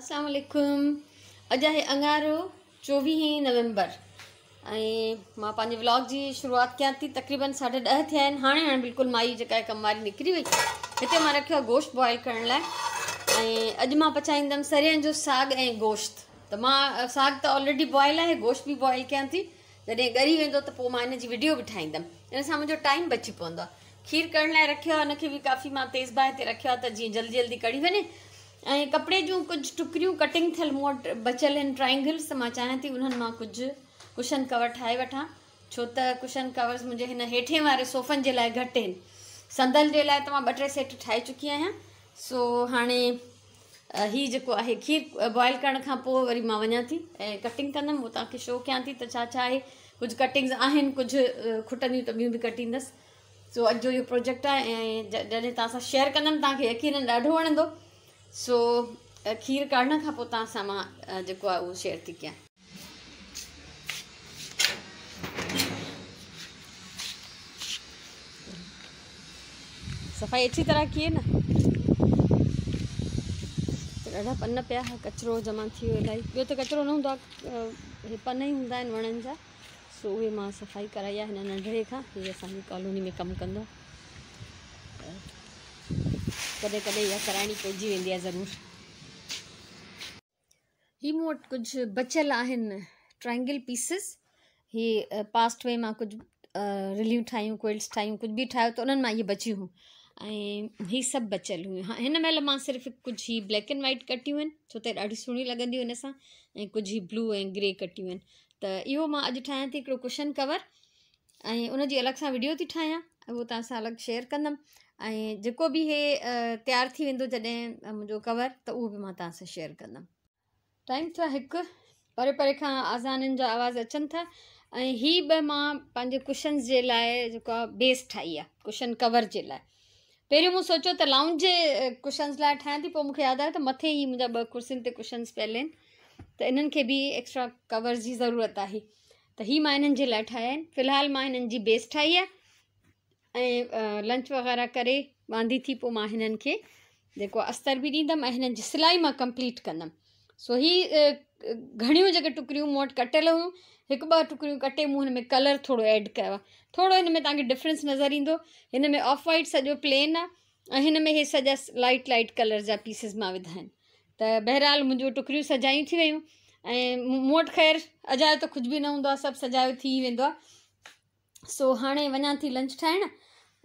अस्सलाम वालेकुम। अॼु आहे अंगारो 24 नवंबर ऐं मां पंहिंजे व्लॉग जी शुरुआत कयां थी। तक़रीबन 10:30 थिया आहिनि। हाणे बिल्कुलु माई जेका आहे कम वारी निकिरी वई। हिते मां रखियो आहे गोश्त बॉइल करण लाइ ऐं अॼु मां पचाईंदमि सरियनि जो साग ऐं गोश्त। त मां साग त ऑलरेडी बॉइल आहे, गोश्त बि बॉइल कयां थी। जॾहिं ॻरी वेंदो त पोइ मां हिन जी वीडियो बि ठाहींदमि। इन सां मुंहिंजो टाइम बची पवंदो आहे। खीर करण लाइ रखियो आहे, हुनखे बि काफ़ी मां तेज़ बाहि ते रखियो आहे त जीअं जल्दी जल्दी कढ़ी वञे। ऐं कपिड़े जूं कुझु टुकरियूं कटिंग थियल मूं वटि बचियल आहिनि ट्राइंगल्स, त मां चाहियां थी उन्हनि मां कुझु कुशन कवर ठाहे वठां, छो त कुशन कवर्स मुंहिंजे हिन हेठे वारे सोफ़नि जे लाइ घटि आहिनि। संदल जे लाइ त मां 2-3 सेट ठाहे चुकी आहियां। सो हाणे हीअ जेको आहे खीर बॉइल करण खां पोइ वरी मां वञां थी ऐं कटिंग कंदमि। उहो तव्हांखे शो कयां थी त छा छा आहे। कुझु कटिंग्स आहिनि, कुझु खुटंदियूं त ॿियूं बि कटींदसि। सो अॼु जो इहो प्रोजेक्ट आहे ऐं जॾहिं तव्हां सां शेयर कंदमि तव्हांखे यकीनन ॾाढो वणंदो। सो खीर काढण खां पोइ तव्हां सां मां जेको आहे उहो शेयर थी कयां। सफ़ाई अच्छी तरह की है न। ॾाढा पन पिया, कचिरो जमा थी वियो इलाही। ॿियो त कचिरो न हूंदो आहे, पन ई हूंदा आहिनि वणनि जा। सो उहे मां सफ़ाई कराई आहे हिन नंढड़े खां। हीअ असांजी कॉलोनी में कमु कंदो आहे, कॾहिं कॾहिं इहा कराइणी पइजी वेंदी आहे ज़रूरु। ही मूं वटि कुझु बचियल आहिनि ट्राइंगल पीसिस। ही पास्ट वे मां कुझु रिलियूं ठाहियूं, क्विल्ट्स ठाहियूं, कुझु बि ठाहियो त उन्हनि मां इहे बचियूं हुयूं ऐं ही सभु बचियल हुयूं। हा, हिन महिल मां सिर्फ़ु कुझु ही ब्लैक एंड वाइट कटियूं आहिनि, छो त ॾाढी सुहिणी लॻंदियूं हिन सां, ऐं कुझु ही ब्लू ऐं ग्रे कटियूं आहिनि। त इहो मां अॼु ठाहियां थी हिकिड़ो कुशन कवर ऐं उनजी अलॻि सां वीडियो थी ठाहियां, उहो तव्हां सां अलॻि शेयर कंदमि। ऐं जेको बि हे तयारु थी वेंदो जॾहिं मुंहिंजो कवर, त उहो बि मां तव्हां सां शेयर कंदमि। टाइम थियो आहे 1, परे परे खां आज़ाननि जा आवाज़ अचनि था। ऐं हीअ बि मां पंहिंजे कुशन्स जे लाइ जेको आहे बेस ठाही आहे, कुशन कवर जे लाइ। पहिरियों मूं सोचियो त लाउंज जे कुशन्स लाइ ठाहियां थी, पोइ मूंखे यादि आयो त मथे ई मुंहिंजा 2 कुर्सियुनि ते कुशन्स पियल आहिनि, त इन्हनि खे बि एक्स्ट्रा कवर्स जी ज़रूरत आहे। त हीअ मां हिननि जे लाइ ठाहिया आहिनि। फ़िलहालु मां हिननि जी बेस ठाही आहे ऐं लंच वग़ैरह करे वांदी थी पोइ मां हिननि खे जेको अस्तर बि ॾींदमि ऐं हिननि जी सिलाई मां कंप्लीट कंदमि। सो ही घणियूं जेके टुकरियूं मूं वटि कटियल हुयूं, 1-2 टुकरियूं कटे मूं हिन में कलर थोरो ऐड कयो आहे। थोरो हिन में तव्हांखे डिफरेंस नज़र ईंदो। हिन में ऑफ वाइट सॼो प्लेन आहे ऐं हिन में हे सॼा लाइट कलर जा पीसिस मां विधा आहिनि। त बहरहाल मुंहिंजो टुकरियूं सजायूं थी वियूं ऐं मूं वटि ख़ैरु अजायो त कुझु बि न हूंदो आहे, सभु सजायो थी वेंदो आहे। सो हाणे वञां थी लंच ठाहिणु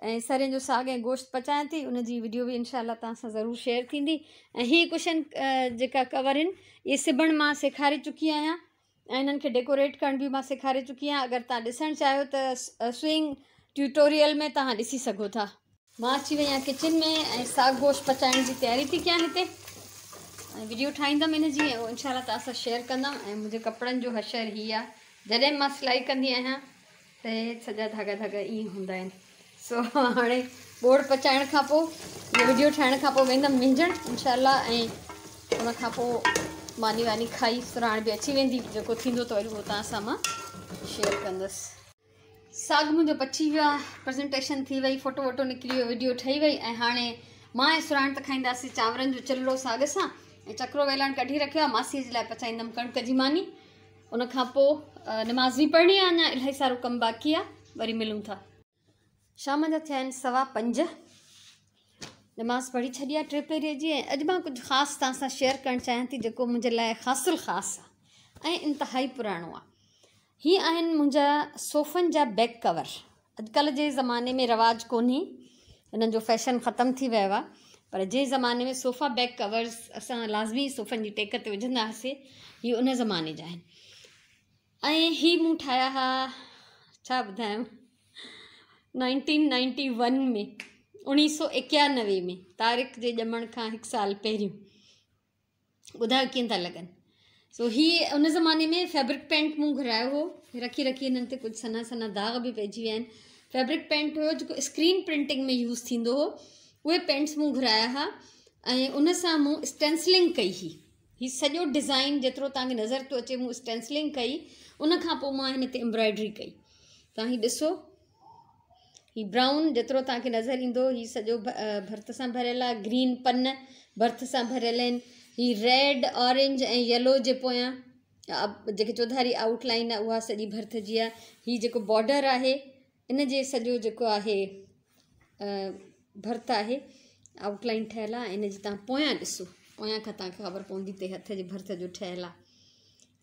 ऐं सरियनि जो साग ऐं गोश्त पचायां थी। उनजी वीडियो बि इंशाल्लाह तव्हां सां ज़रूरु शेयर थींदी। ऐं हीअ कुशन जेका कवर आहिनि इहे सिबण मां सेखारे चुकी आहियां ऐं इन्हनि खे डेकोरेट करण बि मां सेखारे चुकी आहियां। अगरि तव्हां ॾिसणु चाहियो त स्विंग ट्यूटोरियल में तव्हां ॾिसी सघो था। मां अची वई आहियां किचन में ऐं साग गोश्त पचाइण जी तयारी थी कयां हिते, ऐं वीडियो ठाहींदमि हिन जी, ऐं इंशाल्लाह तव्हां सां शेयर कंदमि। ऐं मुंहिंजे कपिड़नि जो हशर हीअ आहे, जॾहिं मां सिलाई कंदी आहियां त हे सॼा धागा ईअं हूंदा आहिनि। सो हाणे बोड़ पचाइण खां पोइ, इहो वीडियो ठाहिण खां पोइ वेंदमि मिंजण इंशाल्लाह, ऐं उन खां पोइ मानी वानी खाई सुराण बि अची वेंदी। जेको थींदो त वरी उहो तव्हां सां मां शेयर कंदसि। साग मुंहिंजो पची वियो आहे, प्रेज़ेंटेशन थी वई, फ़ोटो वोटो निकिरी वियो, वीडियो ठही वई। ऐं हाणे मां ऐं सुराण त खाईंदासीं चांवरनि जो चिल्लो साग सां, ऐं चक्रो वेलण कढी रखियो आहे। मासीअ जे लाइ पचाईंदमि कणिक जी मानी। उन खां पोइ नमाज़ बि पढ़णी आहे, अञा इलाही सारो कमु बाक़ी आहे, वरी मिलूं था। शाम जा थिया आहिनि 5:15। नमाज़ पढ़ी छॾी आहे 3 पहिरीअ जी। ऐं अॼु मां कुझु ख़ासि तव्हां सां शेयर करणु चाहियां थी, जेको मुंहिंजे लाइ ख़ासि आहे ऐं इंतिहाई पुराणो आहे। हीअ आहिनि मुंहिंजा सोफ़नि जा बैक कवर। अॼुकल्ह जे ज़माने में रवाजु कोन्हे, हिननि जो फैशन ख़तमु थी वियो आहे, पर जंहिं ज़माने में सोफ़ा बैक कवर्स असां लाज़मी सोफ़नि जी टेक ते विझंदा हुआसीं, हीअ उन ज़माने जा आहिनि। ऐं हीअ मूं ठाहिया हुआ, छा ॿुधायां, 1991 में, 1991 में, तारीख़ जे ॼमण खां 1 साल पहिरियों। ॿुधायो कीअं था लॻनि। सो हीअ उन ज़माने में फैब्रिक पेंट मूं घुरायो हो, रखी हिननि ते कुझु सना सना दाग बि पइजी विया आहिनि। फैब्रिक पेंट हुयो जेको स्क्रीन प्रिंटिंग में यूज़ थींदो हो, उहे पेंट्स मूं घुराया हुआ ऐं उन सां मूं स्टेंसिलिंग कई हुई। हीअ सॼो डिज़ाइन जेतिरो तव्हांखे नज़र थो अचे मूं स्टेंसिलिंग कई, उन खां पोइ मां हिन ते एम्ब्रॉयडरी कई। तव्हां हीअ ॾिसो, हीअ ब्राउन जेतिरो तव्हांखे नज़र ईंदो, हीअ सॼो भर्त सां भरियल आहे। ग्रीन पन भर्त सां भरियल आहिनि। ही रेड ऑरेंज ऐं येलो जे पोयां जेके चौधारी आउटलाइन आहे उहा सॼी भरतजी आहे। हीअ जेको बॉर्डर आहे इन जे सॼो जेको आहे भर्त आहे, आउटलाइन ठहियलु आहे। इन जी तव्हां पोयां ॾिसो, पोयां खां तव्हांखे ख़बर पवंदी ते हथ जे भर्त जो ठहियलु आहे।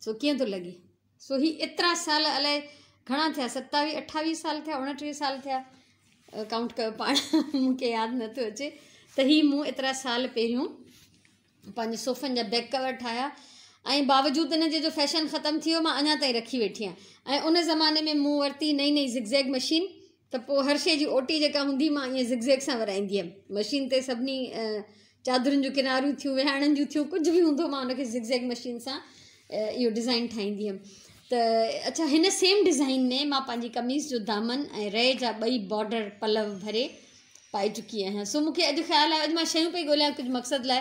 सो कीअं थो लॻे? सो ही एतिरा साल, अलाए घणा थिया, 27 28 साल थिया, 29 साल थिया, काउंट कयो पाण मूंखे यादि नथो अचे। त हीअ मूं एतिरा साल पहिरियों पंहिंजे सोफ़नि जा बैक कवर ठाहिया, ऐं बावजूदि इन जो फैशन ख़तमु थी वियो, मां अञा ताईं रखी वेठी आहियां। ऐं उन ज़माने में मूं वरिती नई नई ज़िगज़ैग मशीन, त पोइ हर शइ जी ओटी जेका हूंदी मां ईअं ज़िगज़ैग सां वराईंदी हुयमि। मशीन ते सभिनी चादरुनि जूं किनारियूं थियूं, विहाणनि जूं थियूं, कुझु बि हूंदो मां उनखे ज़िगज़ैग मशीन सां इहो डिज़ाइन ठाहींदी हुयमि। त अच्छा, हिन सेम डिज़ाइन में मां पंहिंजी कमीज़ जो दामन ऐं रए जा ॿई बॉर्डर पलव भरे पाए चुकी आहियां। सो मूंखे अॼु ख़्यालु आयो, अॼु मां शयूं पई ॻोल्हियां कुझु मक़सदु लाइ,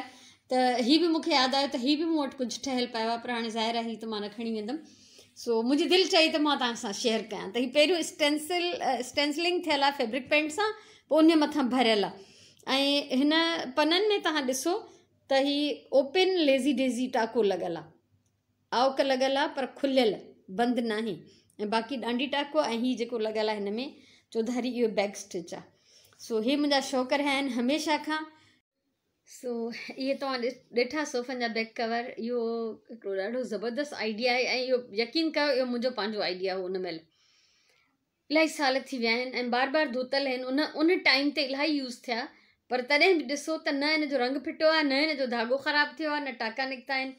त हीअ बि मूंखे यादि आयो त हीअ बि मूं वटि कुझु ठहियलु पियो आहे, पर हाणे ज़ाहिर आहे हीअ त मां न खणी वेंदमि। सो मुंहिंजी दिलि चई त मां तव्हां सां शेयर कयां। त हीअ पहिरियों स्टेंसिलिंग थियल आहे फैब्रिक पेंट सां, पोइ उन मथां भरियल आहे। ऐं हिन पननि में तव्हां ॾिसो त हीअ ओपन लेज़ी डेज़ी टाको लॻल आहे, आवक लॻल आहे पर खुलियल, बंदि न आहे। ऐं बाक़ी ॾांडी टाको ऐं हीअ जेको लॻल आहे हिन में चौधारी, इहो बैक स्टिच आहे। सो इहे मुंहिंजा शौक़ रहिया आहिनि हमेशह खां। सो इहे तव्हां ॾिठा सोफ़नि जा बैक कवर, इहो हिकिड़ो ॾाढो ज़बरदस्तु आइडिया आहे। ऐं इहो यकीन कयो, इहो मुंहिंजो पंहिंजो आइडिया हो। उन महिल इलाही साल थी विया आहिनि ऐं बार बार धोतल आहिनि, उन टाइम ते इलाही यूज़ थिया, पर तॾहिं बि ॾिसो त न इन जो रंग फिटो आहे, न इन जो धाॻो ख़राबु थियो आहे, न टाका निकिता आहिनि।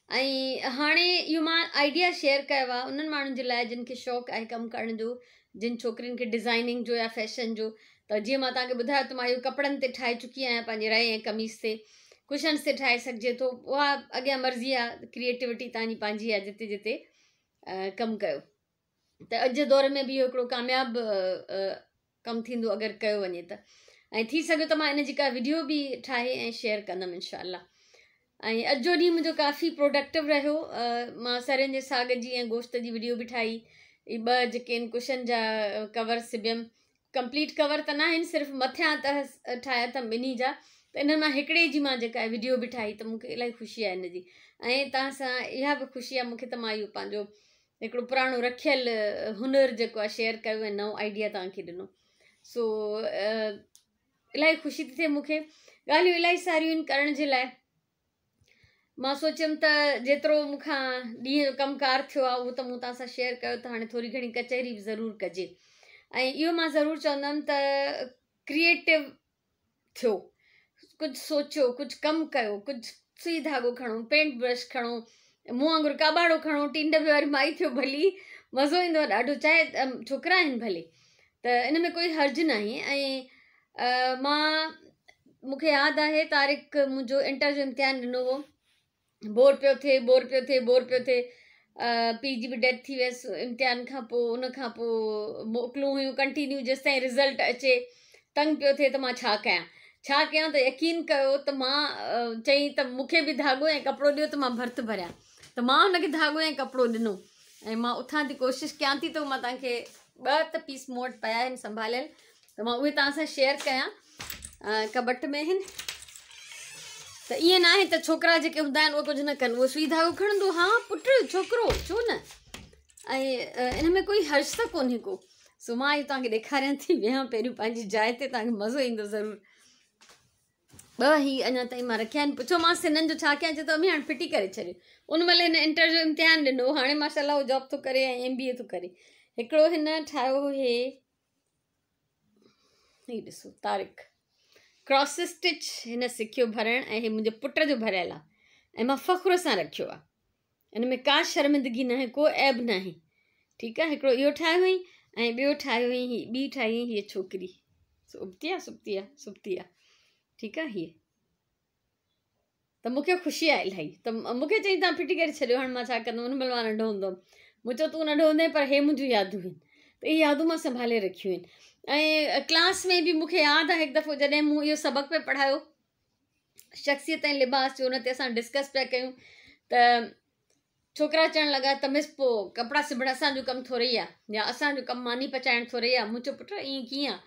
ऐं हाणे इहो मां आइडिया शेयर कयो आहे उन्हनि माण्हुनि जे लाइ जिन खे शौक़ु आहे कमु करण जो, जिन छोकिरियुनि खे डिज़ाइनिंग जो या फैशन जो। त जीअं मां तव्हांखे ॿुधायो त मां इहो कपिड़नि ते ठाहे चुकी आहियां, पंहिंजे रए ऐं कमीज़ ते, कुशन्स ते ठाहे सघिजे थो। उहा अॻियां मर्ज़ी आहे, क्रिएटिविटी तव्हांजी पंहिंजी आहे, जिते जिते कमु कयो। त अॼु जे दौर में बि इहो हिकिड़ो कामयाबु कमु थींदो अगरि कयो वञे त। ऐं थी सघे त मां इन जी का वीडियो बि ठाहे ऐं शेयर कंदमि इनशाला। ऐं अॼु जो ॾींहुं मुंहिंजो काफ़ी प्रोडक्टिव रहियो। मां सरियनि जे साग जी ऐं गोश्त जी वीडियो बि ठाही। इहे ॿ जेके आहिनि कुशन जा कवर सिबियमि, कंप्लीट कवर त न आहिनि, सिर्फ़ु मथियां त ठाहिया अथमि ॿिन्ही जा। त इन मां हिकिड़े जी मां जेका आहे वीडियो बि ठाही, त मूंखे इलाही ख़ुशी आहे इन जी। ऐं तव्हां सां इहा बि ख़ुशी आहे मूंखे त मां इहो पंहिंजो हिकिड़ो पुराणो रखियल हुनर जेको आहे शेयर कयो ऐं नओं आइडिया तव्हांखे ॾिनो। सो इलाही ख़ुशी थी थिए मूंखे। ॻाल्हियूं इलाही सारियूं आहिनि करण जे लाइ। मां सोचियमि त जेतिरो मूंखां ॾींहं जो कमुकारु थियो आहे उहो त मूं तव्हां सां शेयर कयो, त हाणे थोरी घणी कचहरी बि ज़रूरु कजे। ऐं इहो मां ज़रूरु चवंदमि त क्रिएटिव थियो, कुझु सोचियो, कुझु कमु कयो, कुझु सुई धाॻो खणो, पेंट ब्रश खणो, मूं वांगुरु काॿाड़ो खणो, टींड बि वारी माई थियो भली, मज़ो ईंदो आहे ॾाढो, चाहे छोकिरा आहिनि भले, त इन में कोई हर्ज न आहे। ऐं मूंखे यादि आहे तारिक मुंहिंजो इंटर जो इम्तिहान ॾिनो हो, बोर पियो थिए पीउ जी बि डेथ थी वियसि इम्तिहान खां पोइ। उन खां पोइ मोकलूं हुयूं कंटिन्यू, जेसि ताईं रिज़ल्ट अचे, तंग पियो थिए त मां छा कयां त यकीन कयो त मां चई त मूंखे बि धाॻो ऐं कपिड़ो ॾियो त मां भर्त भरियां। त मां हुनखे धाॻो ऐं कपिड़ो ॾिनो ऐं मां उथां थी कोशिशि कयां थी, त मां तव्हांखे 2 पीस मूं वटि पिया आहिनि संभालियल, त मां उहे तव्हां सां शेयर कयां। कबट में आहिनि। त ईअं न आहे त छोकिरा जेके हूंदा आहिनि उहे कुझु न कनि, उहो सुई धाॻो खणंदो, हा पुटु छोकिरो छो न, ऐं इन में कोई हर्ज त कोन्हे को। सो मां इहो तव्हांखे ॾेखारियां थी, वेहां पहिरियों पंहिंजी जाइ ते, तव्हांखे मज़ो ईंदो ज़रूरु। 2 ही अञा ताईं मां रखिया आहिनि। पुछोमांसि हिननि जो छा कयां, चए त मम्मी हाणे फिटी करे छॾियो। उन महिल हिन इंटर जो इम्तिहान ॾिनो, हाणे माशाल्लाह उहो जॉब थो करे ऐं MBA थो करे। हिकिड़ो हिन ठाहियो हो, ही ॾिसो तारिक क्रॉस स्टिच हिन सिखियो भरणु, ऐं हे मुंहिंजे पुट जो भरियल आहे ऐं मां फ़ख़्र सां रखियो आहे। इन में का शर्मिंदगी न आहे, को ऐब न आहे। ठीकु आहे, हिकिड़ो इहो ठाहियो हुई ऐं ॿियो ठाहियो हुई, ॿी ठाही हुई हीअ छोकिरी, सुबती आहे। ठीकु आहे, हीअ त मूंखे ख़ुशी आहे इलाही। त मूंखे चई तव्हां फिटी करे छॾियो, हाणे मां छा कंदमि, हुन महिल मां नंढो हूंदो हुअमि। मूं चयो तूं नंढो हूंदे, पर हे मुंहिंजूं यादूं आहिनि, त इहे यादूं मां संभाले रखियूं आहिनि। ऐं क्लास में बि मूंखे यादि आहे हिकु दफ़ो जॾहिं मूं इहो सबक़ु पिया पढ़ायो शख़्सियत ऐं लिबास जो, उन ते असां डिस्कस पिया कयूं, त छोकिरा चवणु लॻा त मिस पोइ कपिड़ा सिबणु असांजो कमु थोरी आहे, या असांजो कमु मानी पचाइणु थोरी आहे। मूं चयो पुटु ईअं कीअं आहे,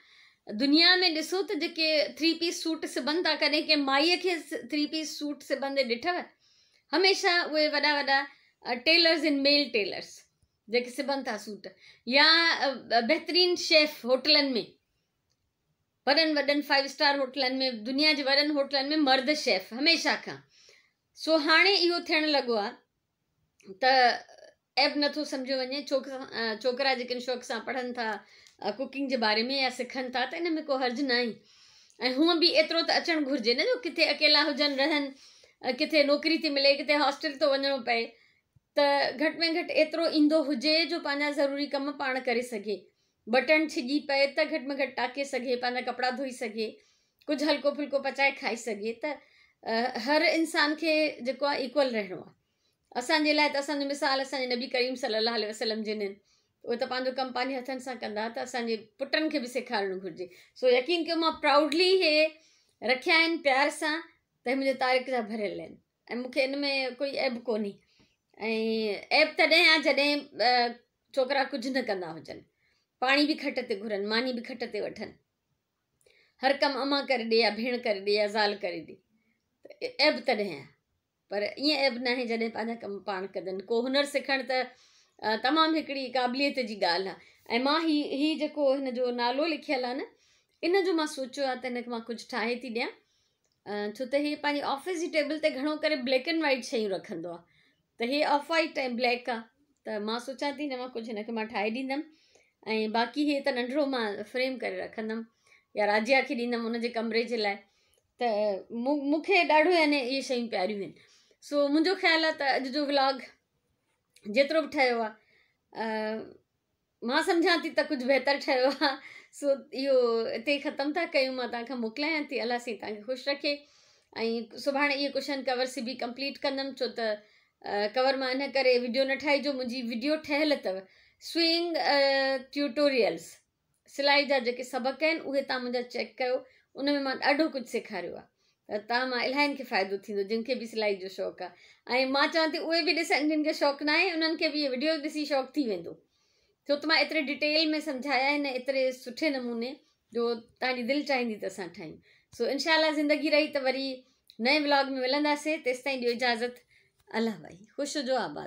दुनिया में ॾिसो त जेके 3 पीस सूट सिबनि था, कॾहिं कंहिं माईअ खे 3 पीस सूट सिबंदे ॾिठव? हमेशह उहे वॾा वॾा टेलर्स आहिनि, मेल टेलर्स जेके सिबनि था सूट, या बहितरीन शेफ होटलनि में, वॾनि वॾनि 5 स्टार होटलनि में, दुनिया जे वॾनि होटलनि में मर्द शेफ हमेशह खां। सो हाणे इहो थियणु लॻो आहे त ऐब नथो सम्झो वञे, छोकिरा जेके शौक़ सां पढ़नि था कुकिंग जे बारे में या सिखनि था, त इन में को हर्ज न आहे। ऐं हूअं बि एतिरो त अचणु घुरिजे न, जो किथे अकेला हुजनि, रहनि, किथे नौकिरी थी मिले, किथे हॉस्टल थो वञिणो पए, त घटि में घटि एतिरो ईंदो हुजे जो पंहिंजा ज़रूरी कम पाण करे सघे, बटण छिॼी पए त घटि में घटि टाके सघे, पंहिंजा कपिड़ा धोई सघे, कुझु हल्को फुल्को पचाए खाई सघे। त हर इंसान खे जेको आहे इक्वल रहणो आहे। असांजे लाइ त असांजो मिसाल असांजे नबी करीम सल्लल्लाहु अलैहि वसल्लम जिन आहिनि, उहे त पंहिंजो कमु पंहिंजे हथनि सां कंदा, त असांजे पुटनि खे बि सेखारणु घुरिजे। सो यकीन कयो, मां प्राउडली हे रखिया आहिनि प्यार सां, त मुंहिंजे तारीख़ जा भरियल आहिनि, ऐं मूंखे इन में कोई ऐब कोन्हे। ऐं ऐब तॾहिं आहे जॾहिं छोकिरा कुझु न कंदा हुजनि, पाणी बि खट ते घुरनि, मानी बि खट ते वठनि, हर कमु अम्मा करे ॾे या भेण करे ॾे या ज़ाल करे ॾे, त ऐब तॾहिं आहे। पर ईअं ऐब न आहे जॾहिं पंहिंजा कमु पाण कनि। को हुनर सिखणु त तमामु हिकिड़ी क़ाबिलियत जी ॻाल्हि आहे। ऐं मां ही जेको हिन जो नालो लिखियलु आहे न, इन जो मां सोचियो आहे त हिनखे मां कुझु ठाहे थी ॾियां, छो त हीअ पंहिंजी ऑफिस जी टेबल ते घणो करे ब्लैक एंड वाइट शयूं रखंदो आहे, त हीअ ऑफ वाइट ऐं ब्लैक आहे, त मां सोचां थी हिन मां कुझु हिनखे मां ठाहे ॾींदमि। ऐं बाक़ी हीअ त नंढिड़ो मां फ्रेम करे रखंदमि, या राजिया खे ॾींदमि हुनजे कमरे जे लाइ। त मूंखे ॾाढो याने इहे शयूं प्यारियूं आहिनि। सो मुंहिंजो ख़्यालु आहे त अॼु जो व्लॉग जेतिरो बि ठहियो आहे, मां सम्झां थी त कुझु बहितर ठहियो आहे। सो इहो हिते ख़तमु था कयूं, मां तव्हांखां मोकिलायां थी, अलाह साईं तव्हांखे ख़ुशि रखे। ऐं सुभाणे इहे कुशन कवर सिबी कंप्लीट कंदमि, छो त कवर मां इन करे वीडियो न ठाही, जो मुंहिंजी वीडियो ठहियलु अथव स्विंग ट्यूटोरियल्स, सिलाई जा जेके सबक़ आहिनि उहे तव्हां मुंहिंजा चेक कयो, उन में मां ॾाढो कुझु सेखारियो आहे, त तव्हां मां इलाहिनि खे फ़ाइदो थींदो जिनखे बि सिलाई जो शौक़ु आहे। ऐं मां चवां थी उहे बि ॾिसनि जिन खे शौक़ु न आहे, उन्हनि खे बि इहे वीडियो ॾिसी शौक़ु थी वेंदो, छो त मां एतिरे डिटेल में सम्झाया आहिनि, एतिरे सुठे नमूने जो तव्हांजी दिलि चाहींदी त असां ठाहियूं। सो इनशाला ज़िंदगी रही त वरी नए व्लॉग में मिलंदासीं, तेसिताईं ॾियो इजाज़त। अल्लाह भाई ख़ुशि जो आबाद।